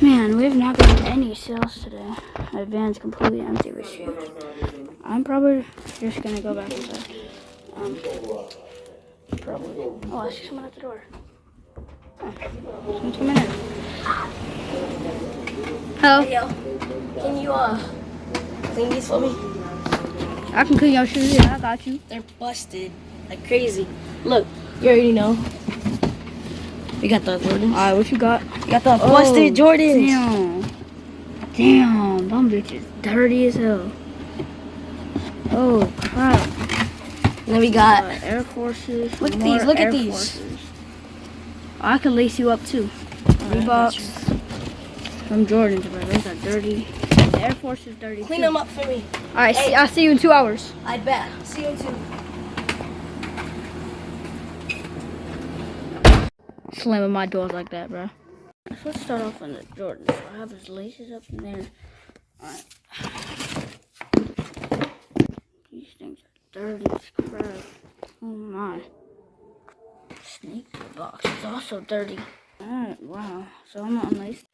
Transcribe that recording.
Man, we have not gotten any sales today. My van's completely empty with shoes. I'm probably just gonna go back inside. Probably. Oh, I see someone at the door. Oh, someone's coming in. Hello. Hey, yo, can you clean these for me? I can clean your shoes. Yeah, I got you. They're busted like crazy. Look, you already know. We got the Jordans. Alright, what you got? We got the busted Jordans. Damn, them bitches dirty as hell. Oh crap. And then we got Air Forces. Look at more these, look at Air these. Forces. I can lace you up too. Reeboks. From Jordans, bro. Those are dirty. The Air Force is dirty. Clean them up for me. Alright, Hey. I'll see you in 2 hours. I bet. See you too. Slamming my doors like that, bro. Let's start off on the Jordans. So I have his laces up in there. Alright. These things are dirty as crap. Oh my. Snake box is also dirty. Alright, wow. So I'm gonna unlace.